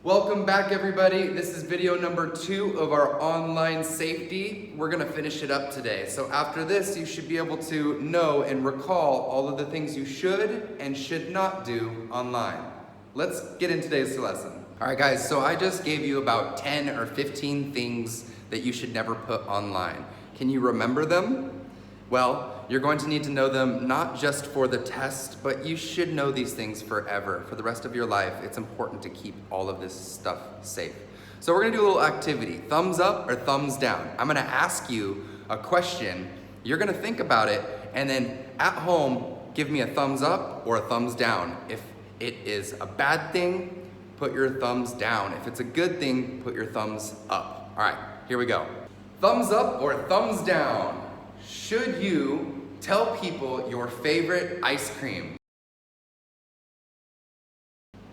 Welcome back, everybody. This is video number 2 of our online safety. We're gonna finish it up today. So after this, you should be able to know and recall all of the things you should and should not do online. Let's get into today's lesson. All right, guys, so I just gave you about 10 or 15 things that you should never put online. Can you remember them? Well, you're going to need to know them not just for the test, but you should know these things forever. For the rest of your life, it's important to keep all of this stuff safe. So we're gonna do a little activity, thumbs up or thumbs down. I'm gonna ask you a question, you're gonna think about it, and then at home, give me a thumbs up or a thumbs down. If it is a bad thing, put your thumbs down. If it's a good thing, put your thumbs up. All right, here we go. Thumbs up or thumbs down? Should you tell people your favorite ice cream?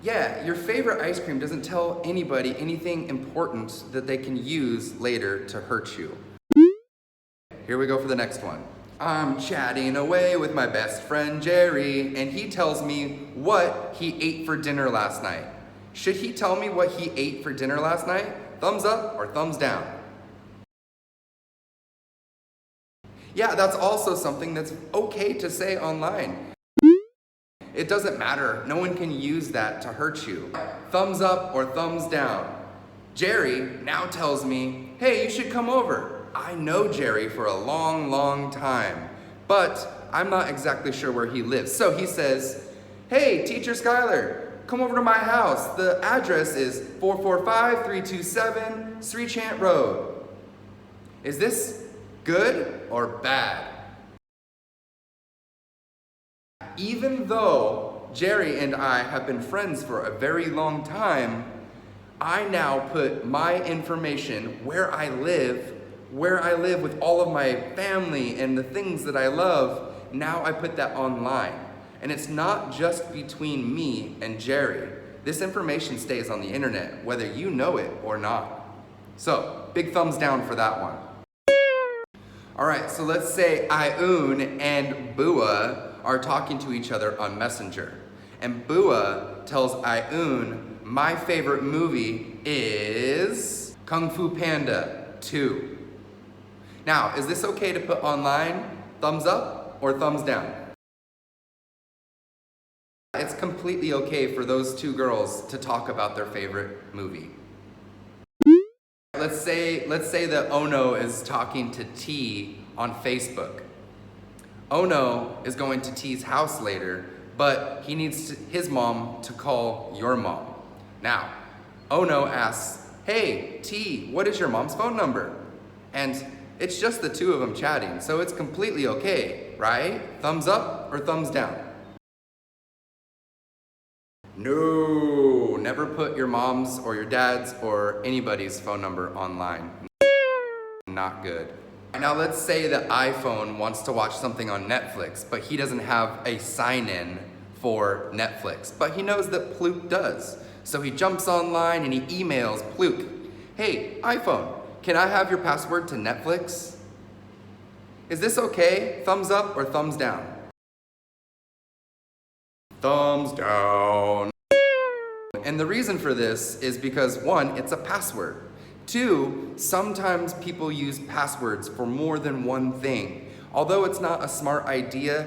Yeah, your favorite ice cream doesn't tell anybody anything important that they can use later to hurt you. Here we go for the next one. I'm chatting away with my best friend Jerry, and he tells me what he ate for dinner last night. Should he tell me what he ate for dinner last night? Thumbs up or thumbs down? Yeah, that's also something that's okay to say online. It doesn't matter. No one can use that to hurt you. Thumbs up or thumbs down? Jerry now tells me, hey, you should come over. I know Jerry for a long, long time, but I'm not exactly sure where he lives. So he says, hey, teacher Skylar, come over to my house. The address is 445-327 Sri Chant Road. Is this good or bad? Even though Jerry and I have been friends for a very long time, I now put my information where I live with all of my family and the things that I love. Now I put that online. And it's not just between me and Jerry. This information stays on the internet, whether you know it or not. So, big thumbs down for that one. All right, so let's say Ioun and Bua are talking to each other on Messenger. And Bua tells Ioun, my favorite movie is Kung Fu Panda 2. Now, is this okay to put online? Thumbs up or thumbs down? It's completely okay for those two girls to talk about their favorite movie. Let's say that Ono is talking to T on Facebook. Ono is going to T's house later, but he needs his mom to call your mom. Now, Ono asks, hey, T, what is your mom's phone number? And it's just the two of them chatting, so it's completely okay, right? Thumbs up or thumbs down? No, never put your mom's or your dad's or anybody's phone number online. Not good. Now let's say that iPhone wants to watch something on Netflix, but he doesn't have a sign-in for Netflix, but he knows that Pluke does. So he jumps online and he emails Pluke, hey, iPhone, can I have your password to Netflix? Is this okay? Thumbs up or thumbs down? Thumbs down. And the reason for this is because 1, it's a password. 2, sometimes people use passwords for more than one thing. Although it's not a smart idea,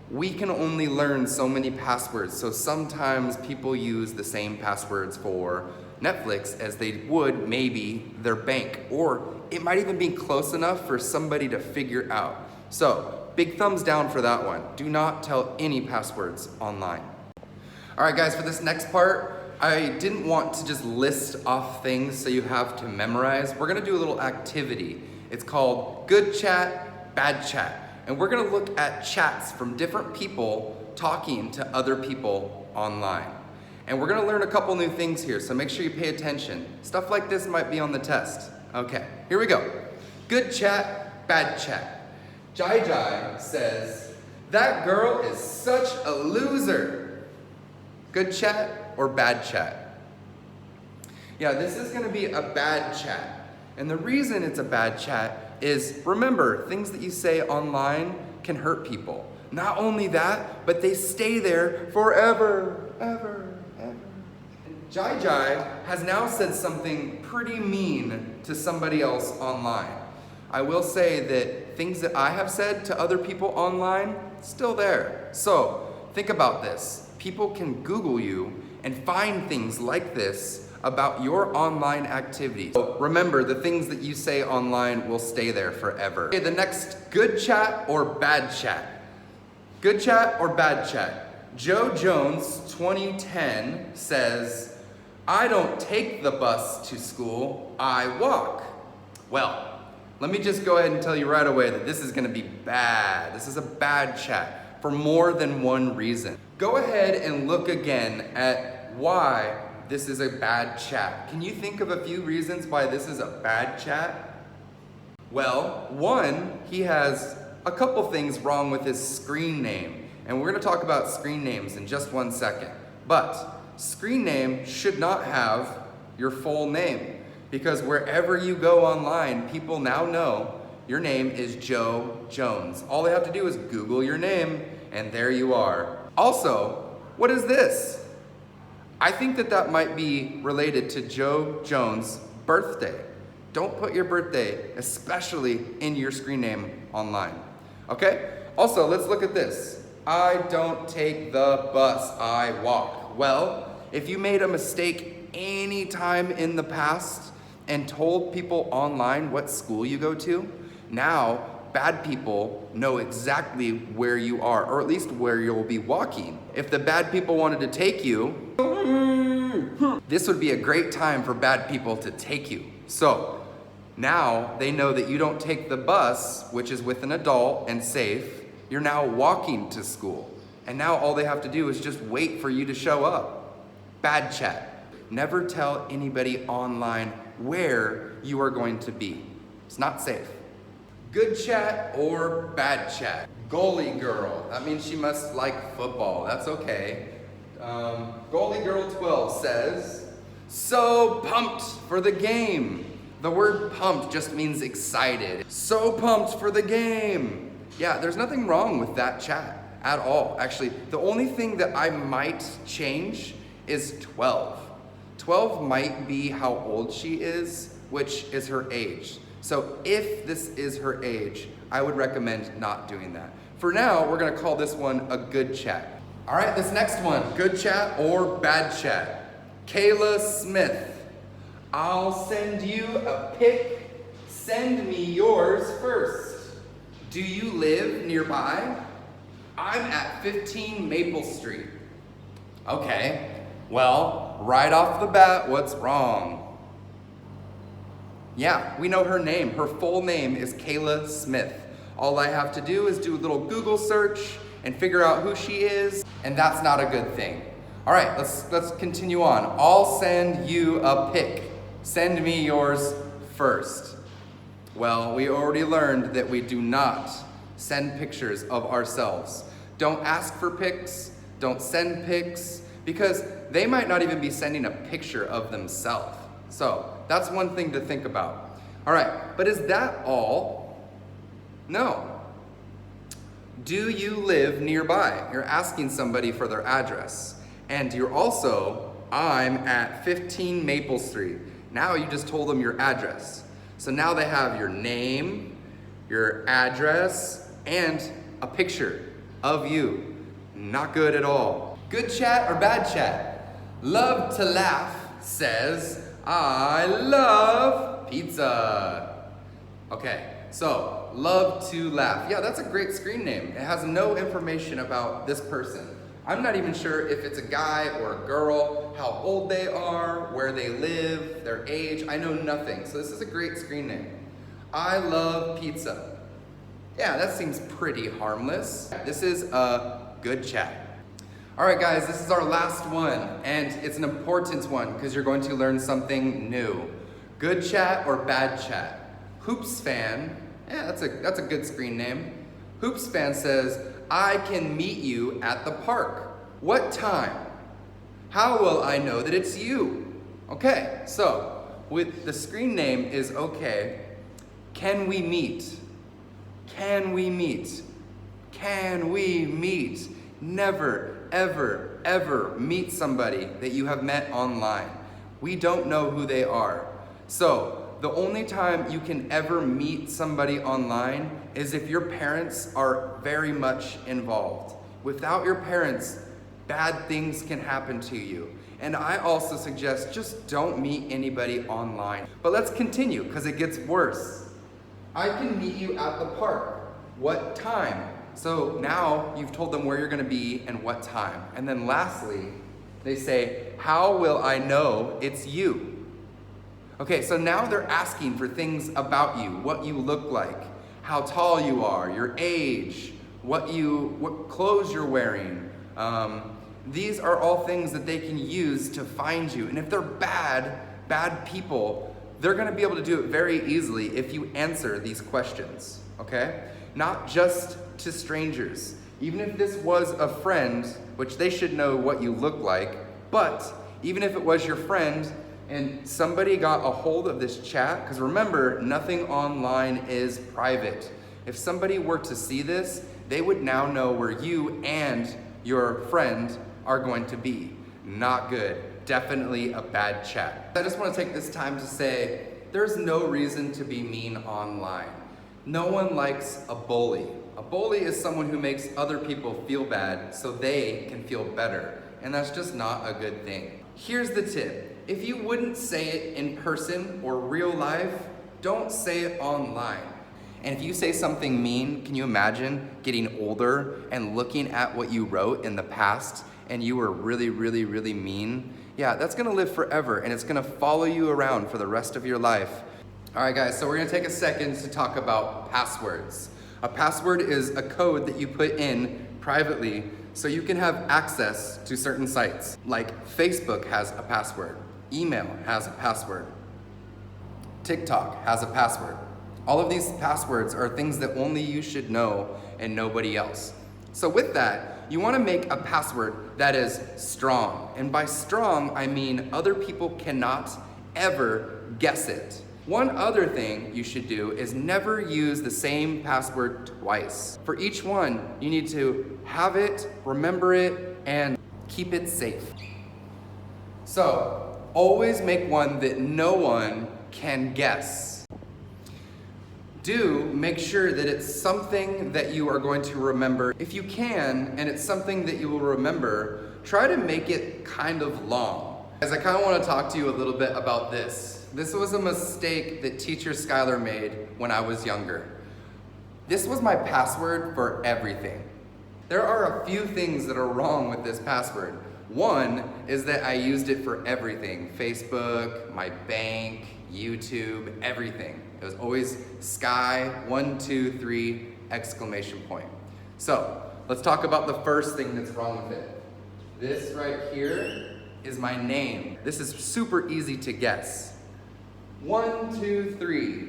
we can only learn so many passwords. So sometimes people use the same passwords for Netflix as they would maybe their bank, or it might even be close enough for somebody to figure out. So big thumbs down for that one. Do not tell any passwords online. All right, guys, for this next part, I didn't want to just list off things so you have to memorize. We're gonna do a little activity. It's called Good Chat, Bad Chat. And we're gonna look at chats from different people talking to other people online. And we're gonna learn a couple new things here, so make sure you pay attention. Stuff like this might be on the test. Okay, here we go. Good chat, bad chat. Jai Jai says, that girl is such a loser. Good chat or bad chat? Yeah, this is gonna be a bad chat. And the reason it's a bad chat is, remember, things that you say online can hurt people. Not only that, but they stay there forever, ever. Jai Jai has now said something pretty mean to somebody else online. I will say that things that I have said to other people online, still there. So think about this. People can Google you and find things like this about your online activities. So remember, the things that you say online will stay there forever. Okay, the next, good chat or bad chat? Good chat or bad chat? Joe Jones 2010 says, I don't take the bus to school, I walk. Well, let me just go ahead and tell you right away that this is gonna be bad. This is a bad chat for more than one reason. Go ahead and look again at why this is a bad chat. Can you think of a few reasons why this is a bad chat? Well, one, he has a couple things wrong with his screen name. And we're gonna talk about screen names in just 1 second. But screen name should not have your full name, because wherever you go online, people now know your name is Joe Jones. All they have to do is Google your name, and there you are. Also, what is this? I think that might be related to Joe Jones' birthday. Don't put your birthday, especially in your screen name online, okay? Also, let's look at this. I don't take the bus, I walk. Well, if you made a mistake any time in the past and told people online what school you go to, now bad people know exactly where you are, or at least where you'll be walking. If the bad people wanted to take you, this would be a great time for bad people to take you. So now they know that you don't take the bus, which is with an adult and safe. You're now walking to school. And now all they have to do is just wait for you to show up. Bad chat. Never tell anybody online where you are going to be. It's not safe. Good chat or bad chat? Goalie girl. That means she must like football. That's okay. Goalie girl 12 says, so pumped for the game. The word pumped just means excited. So pumped for the game. Yeah, there's nothing wrong with that chat at all. Actually, the only thing that I might change is 12. 12 might be how old she is, which is her age. So if this is her age, I would recommend not doing that. For now, we're gonna call this one a good chat. All right, this next one, good chat or bad chat? Kayla Smith, I'll send you a pic, send me yours first. Do you live nearby? I'm at 15 Maple Street. Okay, well, right off the bat, what's wrong? Yeah, we know her name. Her full name is Kayla Smith. All I have to do is do a little Google search and figure out who she is, and that's not a good thing. All right, let's continue on. I'll send you a pic. Send me yours first. Well, we already learned that we do not send pictures of ourselves. Don't ask for pics, don't send pics, because they might not even be sending a picture of themselves. So that's one thing to think about. All right, but is that all? No. Do you live nearby? You're asking somebody for their address. And you're also, I'm at 15 Maple Street. Now you just told them your address. So now they have your name, your address, and a picture of you. Not good at all. Good chat or bad chat? Love to Laugh says, I love pizza. Okay, so Love to Laugh. Yeah, that's a great screen name. It has no information about this person. I'm not even sure if it's a guy or a girl, how old they are, where they live, their age. I know nothing. So this is a great screen name. I love pizza. Yeah, that seems pretty harmless. This is a good chat. All right, guys, this is our last one, and it's an important one because you're going to learn something new. Good chat or bad chat? Hoops fan, yeah, that's a good screen name. Hoops fan says, I can meet you at the park. What time? How will I know that it's you? Okay, so with the screen name is okay. Can we meet? Can we meet? Can we meet? Never, ever ever meet somebody that you have met online. We don't know who they are. So the only time you can ever meet somebody online is if your parents are very much involved. Without your parents, bad things can happen to you. And I also suggest just don't meet anybody online. But let's continue, because it gets worse. I can meet you at the park. What time? So now you've told them where you're gonna be and what time. And then lastly, they say, how will I know it's you? Okay, so now they're asking for things about you, what you look like, how tall you are, your age, what clothes you're wearing. These are all things that they can use to find you. And if they're bad people, they're gonna be able to do it very easily if you answer these questions, okay? Not just to strangers. Even if this was a friend, which they should know what you look like, but even if it was your friend and somebody got a hold of this chat, because remember, nothing online is private. If somebody were to see this, they would now know where you and your friend are going to be. Not good. Definitely a bad chat. I just want to take this time to say, there's no reason to be mean online. No one likes a bully. A bully is someone who makes other people feel bad so they can feel better. And that's just not a good thing. Here's the tip. If you wouldn't say it in person or real life, don't say it online. And if you say something mean, can you imagine getting older and looking at what you wrote in the past and you were really, really, really mean? Yeah, that's gonna live forever and it's gonna follow you around for the rest of your life. All right, guys, so we're gonna take a second to talk about passwords. A password is a code that you put in privately so you can have access to certain sites. Like Facebook has a password, email has a password, TikTok has a password. All of these passwords are things that only you should know and nobody else. So with that, you wanna make a password that is strong. And by strong, I mean other people cannot ever guess it. One other thing you should do is never use the same password twice. For each one, you need to have it, remember it, and keep it safe. So, always make one that no one can guess. Do make sure that it's something that you are going to remember. If you can, and it's something that you will remember, try to make it kind of long. Guys, I kind of want to talk to you a little bit about this. This was a mistake that teacher Skylar made when I was younger. This was my password for everything. There are a few things that are wrong with this password. One is that I used it for everything. Facebook, my bank, YouTube, everything. It was always Sky, 1, 2, 3, exclamation point. So, let's talk about the first thing that's wrong with it. This right here is my name. This is super easy to guess. 1, 2, 3.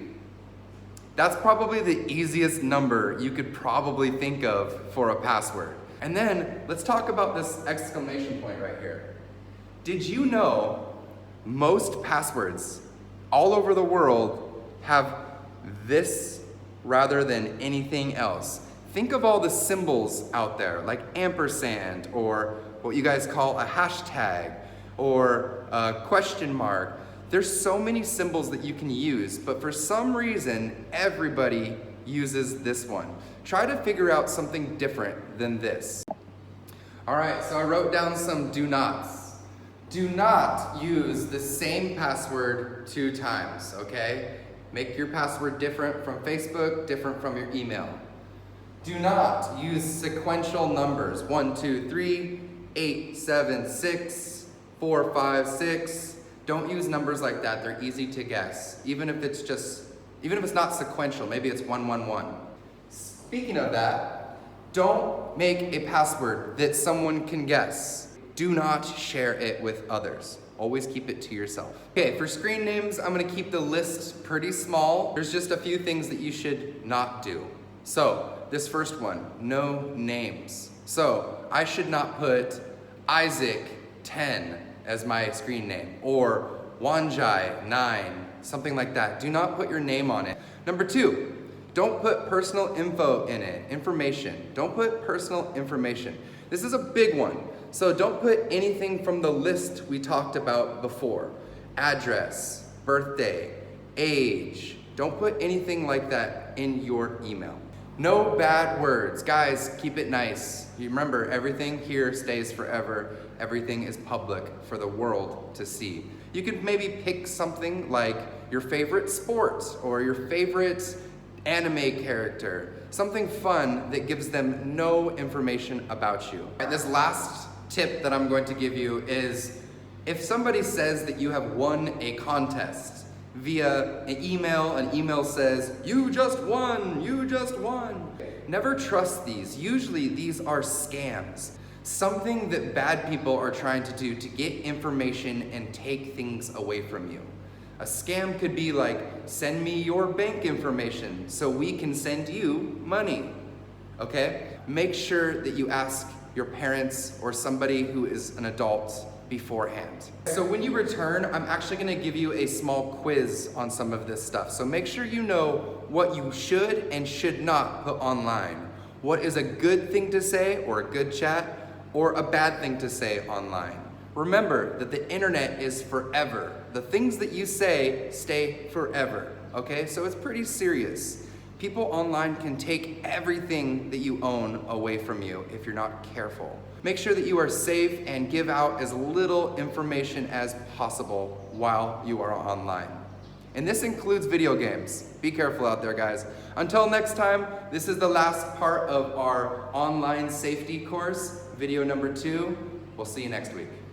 That's probably the easiest number you could probably think of for a password. And then let's talk about this exclamation point right here. Did you know most passwords all over the world have this rather than anything else? Think of all the symbols out there, like ampersand, or what you guys call a hashtag, or a question mark. There's so many symbols that you can use, but for some reason, everybody uses this one. Try to figure out something different than this. All right, so I wrote down some do nots. Do not use the same password 2 times, okay? Make your password different from Facebook, different from your email. Do not use sequential numbers. 1, 2, 3, 8, 7, 6, 4, 5, 6. Don't use numbers like that. They're easy to guess. Even if it's not sequential, maybe it's 1, 1, 1. Speaking of that, don't make a password that someone can guess. Do not share it with others. Always keep it to yourself. Okay, for screen names, I'm gonna keep the list pretty small. There's just a few things that you should not do. So, this first one, no names. So, I should not put Isaac 10 as my screen name, or Wanjai 9, something like that. Do not put your name on it. Number 2, don't put personal info in it, information. Don't put personal information. This is a big one. So don't put anything from the list we talked about before. Address, birthday, age. Don't put anything like that in your email. No bad words. Guys, keep it nice. You remember, everything here stays forever. Everything is public for the world to see. You could maybe pick something like your favorite sport or your favorite anime character. Something fun that gives them no information about you. And this last tip that I'm going to give you is, if somebody says that you have won a contest via an email says, "You just won, you just won." Never trust these. Usually these are scams. Something that bad people are trying to do to get information and take things away from you. A scam could be like, send me your bank information so we can send you money, okay? Make sure that you ask your parents or somebody who is an adult beforehand. So when you return, I'm actually gonna give you a small quiz on some of this stuff. So make sure you know what you should and should not put online. What is a good thing to say or a good chat, or a bad thing to say online. Remember that the internet is forever. The things that you say stay forever, okay? So it's pretty serious. People online can take everything that you own away from you if you're not careful. Make sure that you are safe and give out as little information as possible while you are online. And this includes video games. Be careful out there, guys. Until next time, this is the last part of our online safety course, video number 2. We'll see you next week.